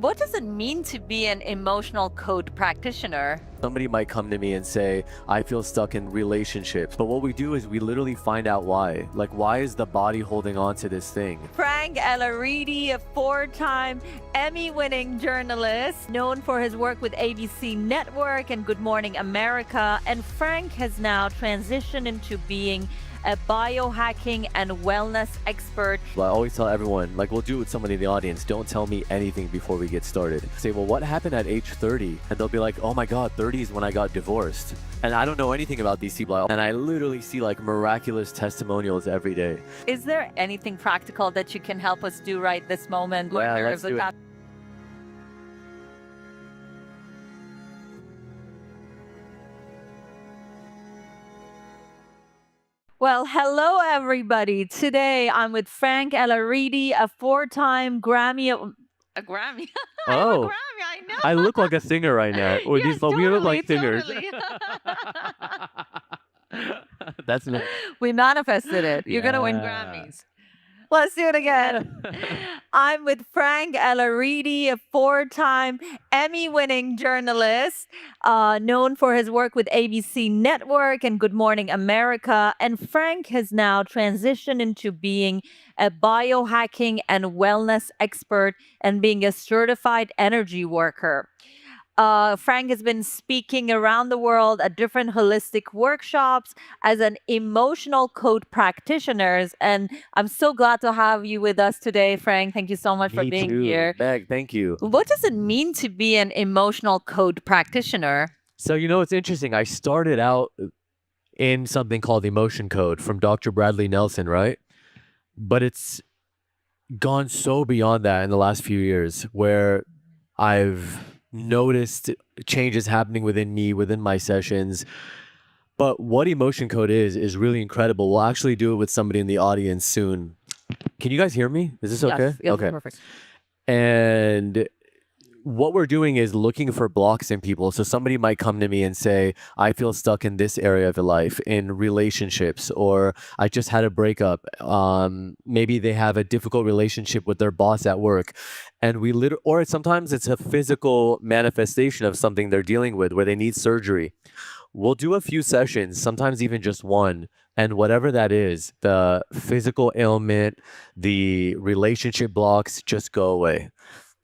What does it mean to be an emotional code practitioner? Somebody might come to me and say, I feel stuck in relationships. But what we do is we literally find out why. Like, why is the body holding on to this thing? Frank Alaridi, a four-time Emmy-winning journalist known for his work with ABC Network and Good Morning America. And Frank has now transitioned into being a biohacking and wellness expert. Well, I always tell everyone, like, we'll do it with somebody in the audience, don't tell me anything before we get started. Say, well, what happened at age 30? And they'll be like, oh my God, 30 is when I got divorced. And I don't know anything about these people. And I literally see like miraculous testimonials every day. Is there anything practical that you can help us do right this moment? Yeah, let's do it. Well, hello everybody. Today I'm with Frank Alaridi, a four-time Grammy. A Grammy? I have a Oh, Grammy, I know. I look like a singer right now. Or Yes, we look like totally, singers. totally. That's nice. We manifested it. You're going to win Yeah. Grammys. Let's do it again. I'm with Frank Alaridi, a four-time Emmy-winning journalist known for his work with ABC Network and Good Morning America. And Frank has now transitioned into being a biohacking and wellness expert and being a certified energy worker. Frank has been speaking around the world at different holistic workshops as an emotional code practitioner. And I'm so glad to have you with us today, Frank. Thank you so much for Me being too. here. Meg, thank you. What does it mean to be an emotional code practitioner? So, it's interesting. I started out in something called emotion code from Dr. Bradley Nelson, right? But it's gone so beyond that in the last few years where I've noticed changes happening within me, within my sessions. But what emotion code is really incredible. We'll actually do it with somebody in the audience soon. Can you guys hear me? Is this okay? Yes, Okay. perfect. And what we're doing is looking for blocks in people. So somebody might come to me and say, I feel stuck in this area of life, in relationships, or I just had a breakup. Maybe they have a difficult relationship with their boss at work. And or sometimes it's a physical manifestation of something they're dealing with where they need surgery. We'll do a few sessions, sometimes even just one. And whatever that is, the physical ailment, the relationship blocks just go away.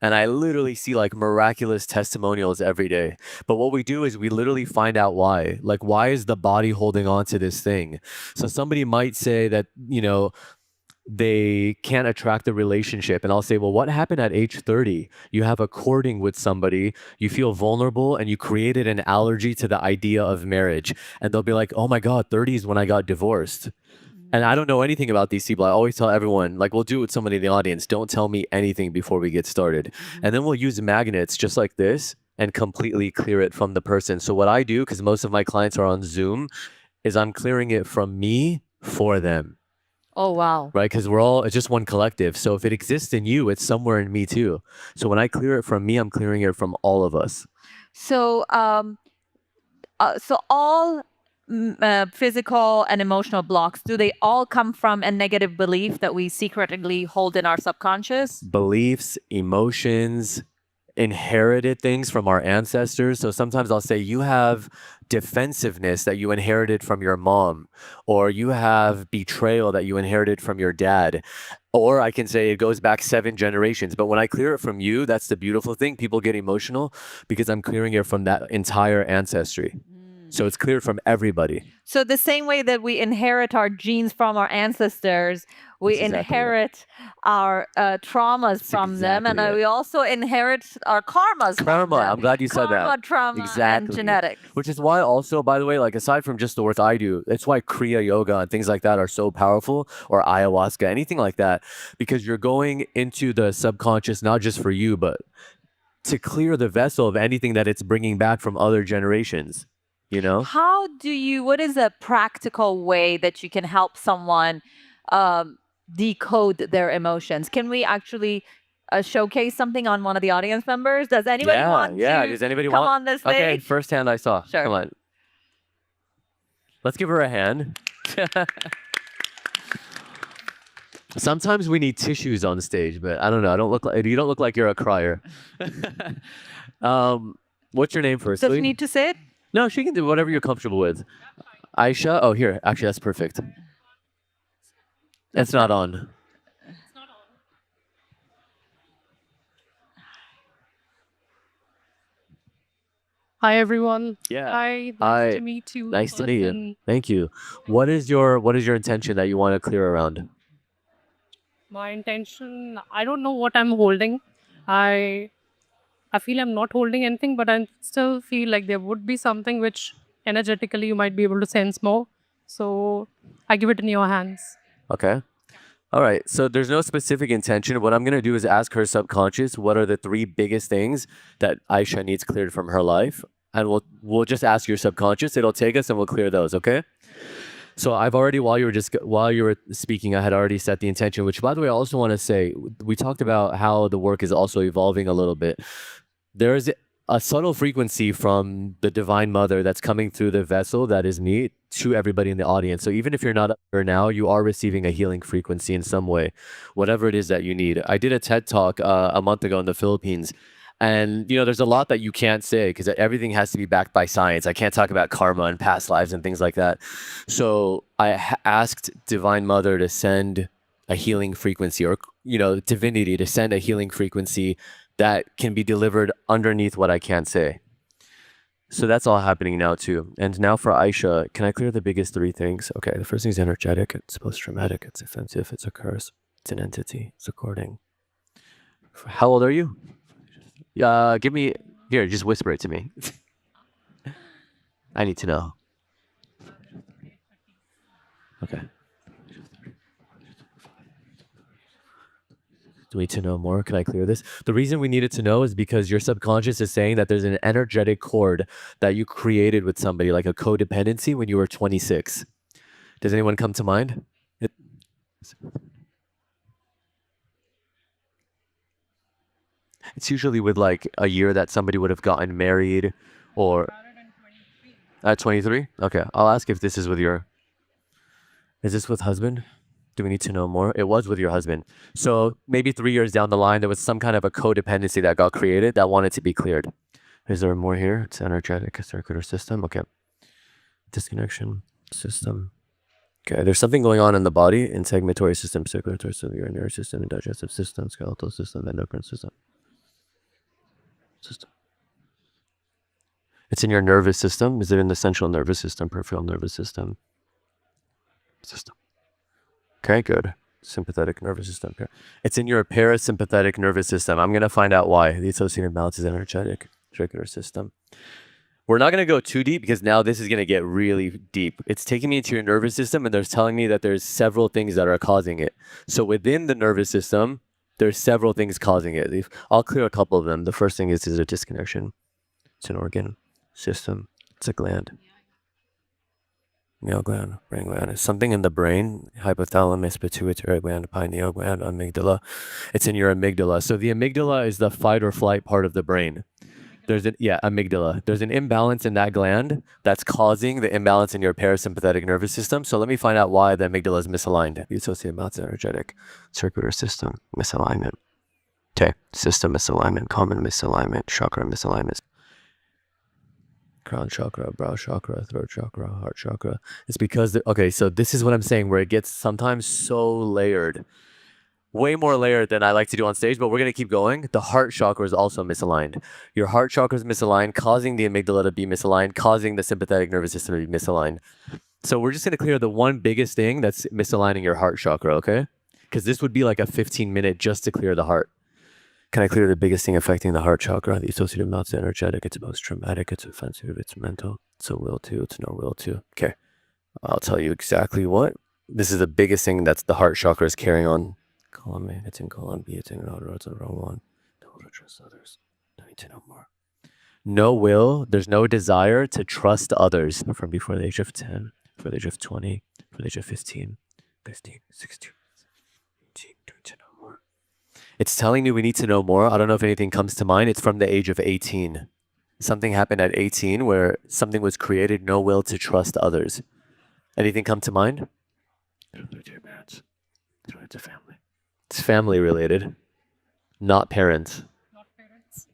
And I literally see like miraculous testimonials every day. But what we do is we literally find out why. Like, why is the body holding on to this thing? So somebody might say that, they can't attract the relationship. And I'll say, well, what happened at age 30? You have a courting with somebody, you feel vulnerable, and you created an allergy to the idea of marriage. And they'll be like, oh my God, 30 is when I got divorced. And I don't know anything about these people. I always tell everyone, like, we'll do it with somebody in the audience. Don't tell me anything before we get started. And then we'll use magnets just like this and completely clear it from the person. So what I do, because most of my clients are on Zoom, is I'm clearing it from me for them. Oh, wow. Right? Because it's just one collective. So if it exists in you, it's somewhere in me too. So when I clear it from me, I'm clearing it from all of us. So, all physical and emotional blocks, do they all come from a negative belief that we secretly hold in our subconscious? Beliefs, emotions, inherited things from our ancestors. So sometimes I'll say you have defensiveness that you inherited from your mom, or you have betrayal that you inherited from your dad. Or I can say it goes back 7 generations. But when I clear it from you, that's the beautiful thing. People get emotional because I'm clearing it from that entire ancestry. So it's cleared from everybody. So the same way that we inherit our genes from our ancestors, we That's exactly it. inherit our traumas from them, and exactly it. we also inherit our karmas from Karma. them. I'm glad you said Karma, that. trauma, and Exactly. genetics. Which is why also, by the way, like aside from just the work I do, that's why Kriya Yoga and things like that are so powerful, or ayahuasca, anything like that, because you're going into the subconscious, not just for you, but to clear the vessel of anything that it's bringing back from other generations. What is a practical way that you can help someone decode their emotions? Can we actually showcase something on one of the audience members? Does anybody want to Does anybody come want? on this stage? Okay, first hand I saw. Sure. Come on. Let's give her a hand. Sometimes we need tissues on stage, but I don't know. I don't look like you don't look like you're a crier. What's your name first, Does she please? need to sit? No, she can do whatever you're comfortable with. Aisha. Oh, here. Actually, that's perfect. It's not on. Hi everyone. Yeah. Hi, nice Hi. to meet you. Nice to meet you. person. Thank you. What is your intention that you want to clear around? My intention, I don't know what I'm holding. I I feel I'm not holding anything, but I still feel like there would be something which energetically you might be able to sense more. So I give it in your hands. Okay. All right. So there's no specific intention. What I'm going to do is ask her subconscious what are the three biggest things that Aisha needs cleared from her life. And we'll just ask your subconscious. It'll take us and we'll clear those, okay? So I've already while you were speaking, I had already set the intention, which by the way, I also want to say we talked about how the work is also evolving a little bit. There is a subtle frequency from the Divine Mother that's coming through the vessel that is me to everybody in the audience. So even if you're not up here now, you are receiving a healing frequency in some way, whatever it is that you need. I did a TED talk a month ago in the Philippines. And there's a lot that you can't say because everything has to be backed by science. I can't talk about karma and past lives and things like that. So I asked Divine Mother to send a healing frequency, or divinity to send a healing frequency that can be delivered underneath what I can't say. So that's all happening now too. And now for Aisha, can I clear the biggest three things? Okay, the first thing is energetic, it's post-traumatic, it's offensive, it's a curse, it's an entity, it's according. How old are you? Give me here, just whisper it to me. I need to know. Okay. Do we need to know more? Can I clear this? The reason we needed to know is because your subconscious is saying that there's an energetic cord that you created with somebody, like a codependency when you were 26. Does anyone come to mind? It's usually with like a year that somebody would have gotten married or at 23? Okay, I'll ask if this is with your. Is this with husband? Do we need to know more? It was with your husband. So maybe 3 years down the line, there was some kind of a codependency that got created that wanted to be cleared. Is there more here? It's energetic, circular system. Okay. Disconnection system. Okay, there's something going on in the body, integumentary system, circulatory system, urinary system, digestive system, skeletal system, endocrine system. It's in your nervous system. Is it in the central nervous system, peripheral nervous system? Okay, good. Sympathetic nervous system. Okay. It's in your parasympathetic nervous system. I'm going to find out why. The associated balance is energetic, circular system. We're not going to go too deep because now this is going to get really deep. It's taking me into your nervous system and there's telling me that there's several things that are causing it. So within the nervous system, there's several things causing it. I'll clear a couple of them. The first thing is a disconnection. It's an organ system. It's a gland. Male gland, brain gland. It's something in the brain, hypothalamus, pituitary gland, pineal gland, amygdala. It's in your amygdala. So the amygdala is the fight or flight part of the brain. Amygdala. There's an imbalance in that gland that's causing the imbalance in your parasympathetic nervous system. So let me find out why the amygdala is misaligned. The associated balance energetic, circular system misalignment. Okay, system misalignment, common misalignment, chakra misalignment. Crown chakra, brow chakra, throat chakra, heart chakra. It's because, so this is what I'm saying, where it gets sometimes so layered. Way more layered than I like to do on stage, but we're going to keep going. The heart chakra is also misaligned. Your heart chakra is misaligned, causing the amygdala to be misaligned, causing the sympathetic nervous system to be misaligned. So we're just going to clear the one biggest thing that's misaligning your heart chakra, okay? Because this would be like a 15-minute just to clear the heart. Can I clear the biggest thing affecting the heart chakra? The associated amounts of energetic, it's post-traumatic, it's offensive, it's mental, it's a will to, it's no will to. Okay, I'll tell you exactly what. This is the biggest thing that's the heart chakra is carrying on. Column A, it's in column B, it's in row, it's in row 1. Don't trust others. Don't need to know more. No will, there's no desire to trust others from before the age of 10, before the age of 20, before the age of 15, 16, 18, don't to know more. It's telling me we need to know more. I don't know if anything comes to mind. It's from the age of 18. Something happened at 18 where something was created, no will to trust others. Anything come to mind? It's a family. It's family related, not parents. Not parents.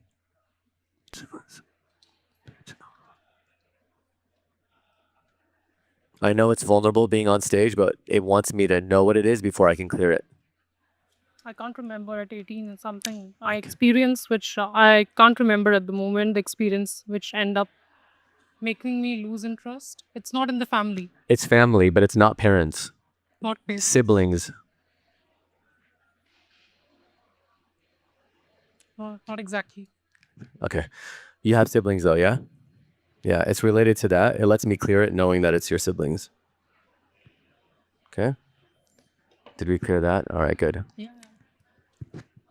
I know it's vulnerable being on stage, but it wants me to know what it is before I can clear it. I can't remember at 18 or something. I experienced, which I can't remember at the moment, the experience which end up making me lose interest. It's not in the family, It's family, but it's not parents. not parents. Siblings. Not exactly. Okay. You have siblings though, yeah? Yeah, it's related to that. It lets me clear it knowing that it's your siblings. Okay. Did we clear that? All right, good. Yeah.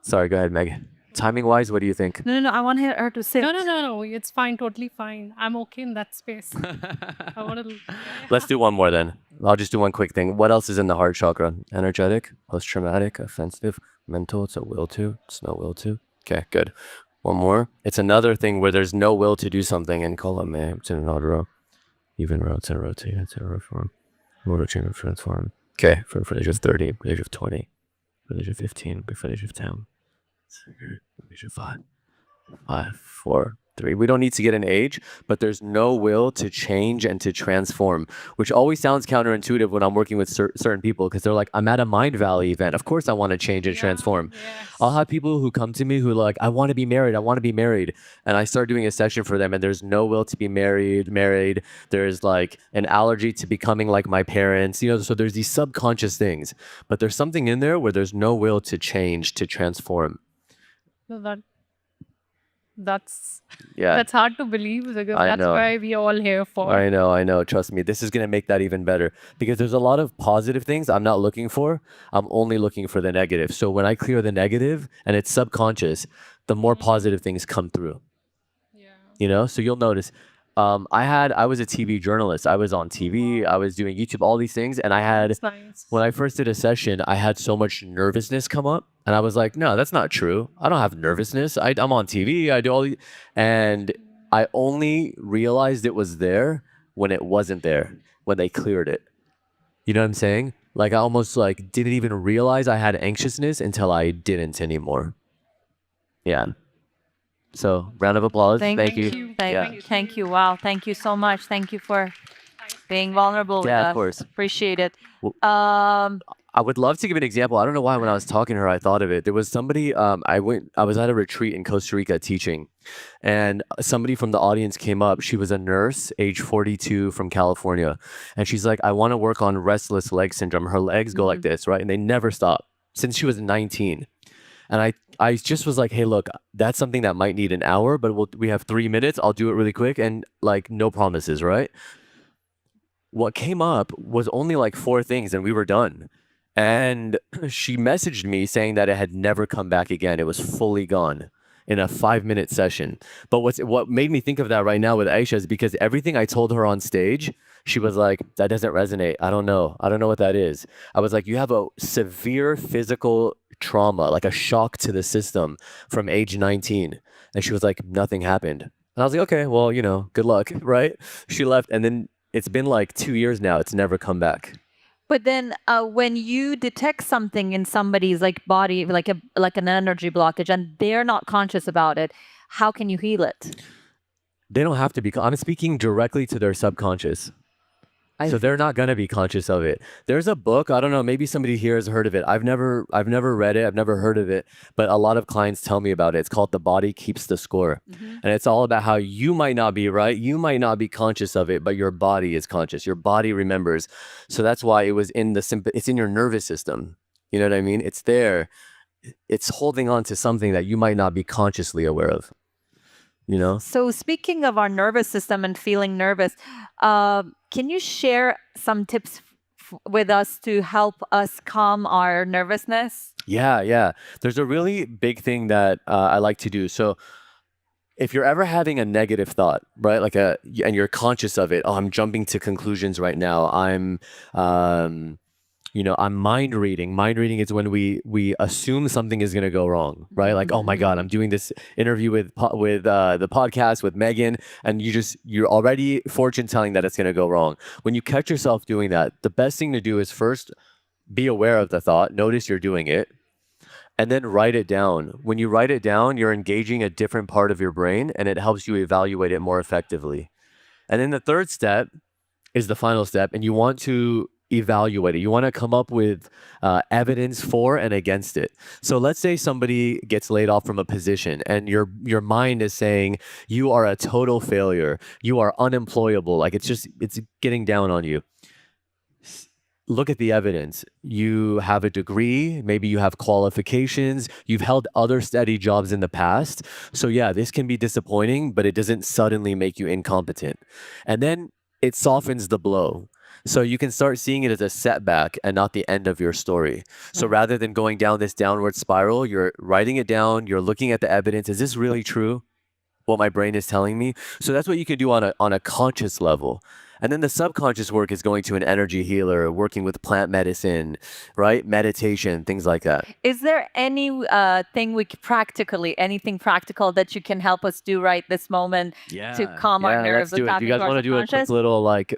Sorry, go ahead, Meg. Timing wise, what do you think? No, I want her to sit. No. It's fine. Totally fine. I'm okay in that space. I want to. Let's do one more then. I'll just do one quick thing. What else is in the heart chakra? Energetic, post traumatic, offensive, mental. It's a will to. It's no will to. Okay, good. One more. It's another thing where there's no will to do something in column. It's in another row. Even row, it's in rotate, it's in reform. Motor change of transform. Okay, for footage of 30, footage of 20, footage of 15, footage of 10, footage of 5, 4, 3. We don't need to get an age, but there's no will to change and to transform, which always sounds counterintuitive when I'm working with certain people because they're like, I'm at a Mind Valley event. Of course I want to change and transform. Yes. I'll have people who come to me who are like, I want to be married. I want to be married. And I start doing a session for them and there's no will to be married. There's like an allergy to becoming like my parents, so there's these subconscious things, but there's something in there where there's no will to change, to transform. So that's Yeah. that's hard to believe because I that's know. why we are all here for. I know. Trust me. This is going to make that even better because there's a lot of positive things I'm not looking for. I'm only looking for the negative. So when I clear the negative and it's subconscious, the more positive things come through, Yeah. So you'll notice, I was a TV journalist. I was on TV, I was doing YouTube, all these things. And That's nice. when I first did a session, I had so much nervousness come up and I was like, no, that's not true. I don't have nervousness. I'm on TV. I do all these. And I only realized it was there when it wasn't there, when they cleared it. You know what I'm saying? Like I almost like didn't even realize I had anxiousness until I didn't anymore. Yeah. So round of applause. Thank you. Yeah. Thank you. Wow. Thank you so much. Thank you for being vulnerable with Yeah, us. of course. Appreciate it. Well- Um, I would love to give an example. I don't know why when I was talking to her, I thought of it. There was somebody, I was at a retreat in Costa Rica teaching and somebody from the audience came up. She was a nurse, age 42 from California. And she's like, I want to work on restless leg syndrome. Her legs go like this, right? And they never stop since she was 19. And I just was like, hey, look, that's something that might need an hour, but we have 3 minutes. I'll do it really quick and like no promises, right? What came up was only like 4 things and we were done. And she messaged me saying that it had never come back again. It was fully gone in a 5-minute session. But what made me think of that right now with Aisha is because everything I told her on stage, she was like, that doesn't resonate. I don't know what that is. I was like, you have a severe physical trauma, like a shock to the system from age 19. And she was like, nothing happened. And I was like, okay, well, good luck, right? She left. And then it's been like 2 years now. It's never come back. but then when you detect something in somebody's like body, like an energy blockage, and they're not conscious about it, how can you heal it? They don't have to be. I'm speaking directly to their subconscious. So they're not going to be conscious of it. There's a book, I don't know, maybe somebody here has heard of it. I've never read it. I've never heard of it, but a lot of clients tell me about it. It's called The Body Keeps the Score. And it's all about how you might not be right. You might not be conscious of it, but your body is conscious. Your body remembers. So that's why it was it's in your nervous system. You know what I mean? It's there. It's holding on to something that you might not be consciously aware of. So speaking of our nervous system and feeling nervous, can you share some tips with us to help us calm our nervousness? Yeah. There's a really big thing that I like to do. So if you're ever having a negative thought, right, and you're conscious of it, oh, I'm jumping to conclusions right now. I'm mind reading. Mind reading is when we assume something is going to go wrong, right? Like, oh my God, I'm doing this interview with the podcast with Megan, and you're already fortune telling that it's going to go wrong. When you catch yourself doing that, the best thing to do is first Be aware of the thought, notice you're doing it, and then write it down. When you write it down, you're engaging a different part of your brain and it helps you evaluate it more effectively. And then the third step is the final step, and you want to evaluate it. You want to come up with evidence for and against it. So let's say somebody gets laid off from a position, and your mind is saying you are a total failure. You are unemployable. Like it's getting down on you. Look at the evidence. You have a degree, maybe you have qualifications, you've held other steady jobs in the past. So yeah, this can be disappointing, but it doesn't suddenly make you incompetent. And then it softens the blow. So you can start seeing it as a setback and not the end of your story. So rather than going down this downward spiral, you're writing it down, you're looking at the evidence. Is this really true? What my brain is telling me? So that's what you can do on a conscious level. And then the subconscious work is going to an energy healer, working with plant medicine, right? Meditation, things like that. Is there any thing anything practical that you can help us do right this moment to calm our nerves? Let's do it. Do you guys want to do a quick little like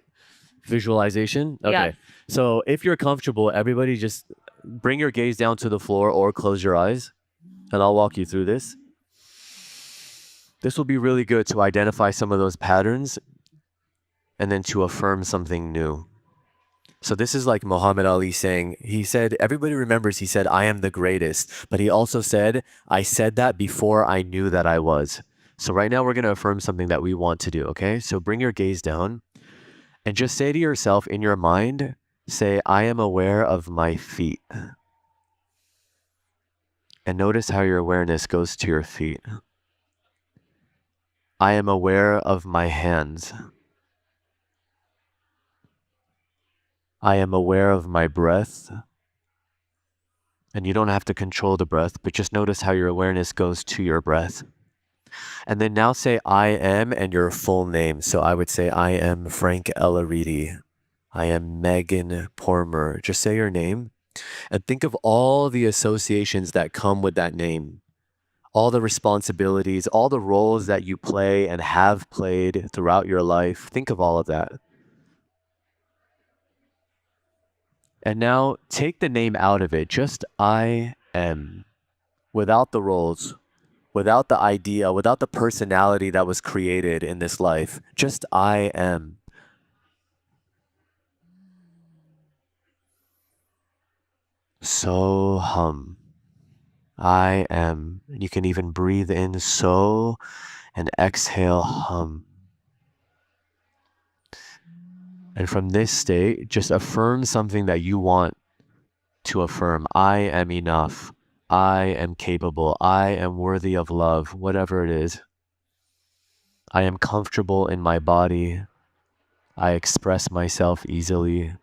visualization? Okay. Yeah. So if you're comfortable, everybody just bring your gaze down to the floor or close your eyes, and I'll walk you through this. This will be really good to identify some of those patterns and then to affirm something new. So this is like Muhammad Ali saying, he said, everybody remembers he said, I am the greatest. But he also said, I said that before I knew that I was. So right now we're going to affirm something that we want to do, okay? So bring your gaze down and just say to yourself in your mind, say, I am aware of my feet. And notice how your awareness goes to your feet. I am aware of my hands. I am aware of my breath. And you don't have to control the breath, but just notice how your awareness goes to your breath. And then now say I am and your full name. So I would say I am Frank Alaridi. I am Megan Pormer. Just say your name and think of all the associations that come with that name. All the responsibilities, all the roles that you play and have played throughout your life. Think of all of that. And now take the name out of it. Just I am. Without the roles, without the idea, without the personality that was created in this life. Just I am. So hum. I am. You can even breathe in so and exhale hum. And from this state, just affirm something that you want to affirm. I am enough. I am capable. I am worthy of love, whatever it is. I am comfortable in my body. I express myself easily.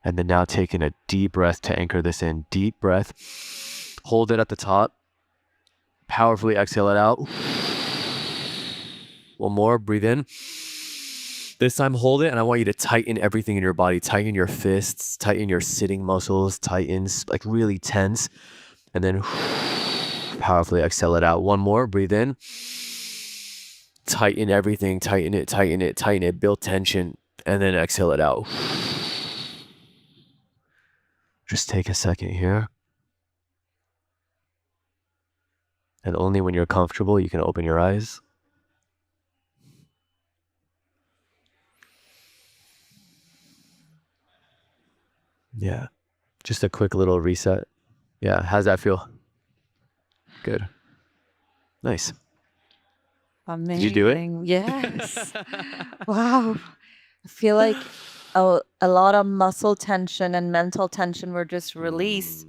And then now taking a deep breath to anchor this in. Deep breath. Hold it at the top. Powerfully exhale it out. One more, breathe in. This time hold it and I want you to tighten everything in your body. Tighten your fists, tighten your sitting muscles, tighten, like really tense. And then powerfully exhale it out. One more, breathe in. Tighten everything, tighten it, tighten it, tighten it. Build tension and then exhale it out. Just take a second here. And only when you're comfortable, you can open your eyes. Yeah, just a quick little reset. Yeah, how's that feel? Good. Nice. Amazing. Did you do it? Yes. Wow. I feel like a lot of muscle tension and mental tension were just released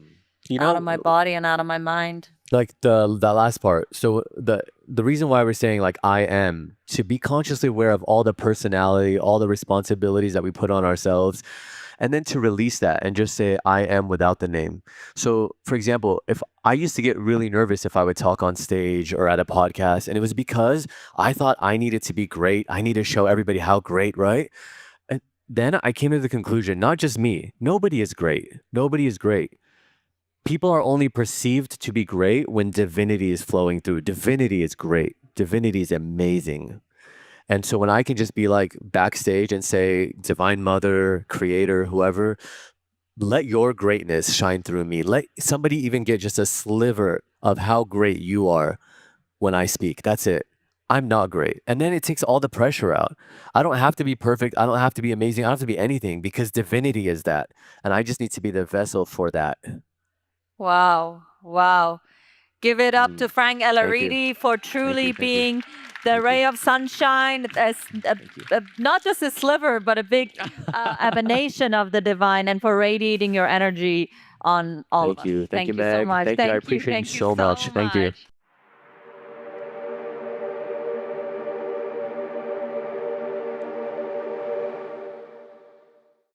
out of my body and out of my mind. Like the last part. So the reason why we're saying like I am, to be consciously aware of all the personality, all the responsibilities that we put on ourselves, and then to release that and just say I am without the name. So for example, if I used to get really nervous if I would talk on stage or at a podcast, and it was because I thought I needed to be great. I need to show everybody how great, right? And then I came to the conclusion, not just me, nobody is great. Nobody is great. People are only perceived to be great when divinity is flowing through. Divinity is great. Divinity is amazing. And so when I can just be like backstage and say, Divine Mother, Creator, whoever, let your greatness shine through me. Let somebody even get just a sliver of how great you are when I speak. That's it. I'm not great. And then it takes all the pressure out. I don't have to be perfect. I don't have to be amazing. I don't have to be anything because divinity is that. And I just need to be the vessel for that. Wow. Wow. Give it up to Frank you. Alaridi for truly Thank you. being the Thank you. ray of sunshine, not just a sliver, but a big emanation of the divine, and for radiating your energy on all of us. Thank you. Thank you, so Meg. much. Thank you. I appreciate you Thank you so much. Thank you. much.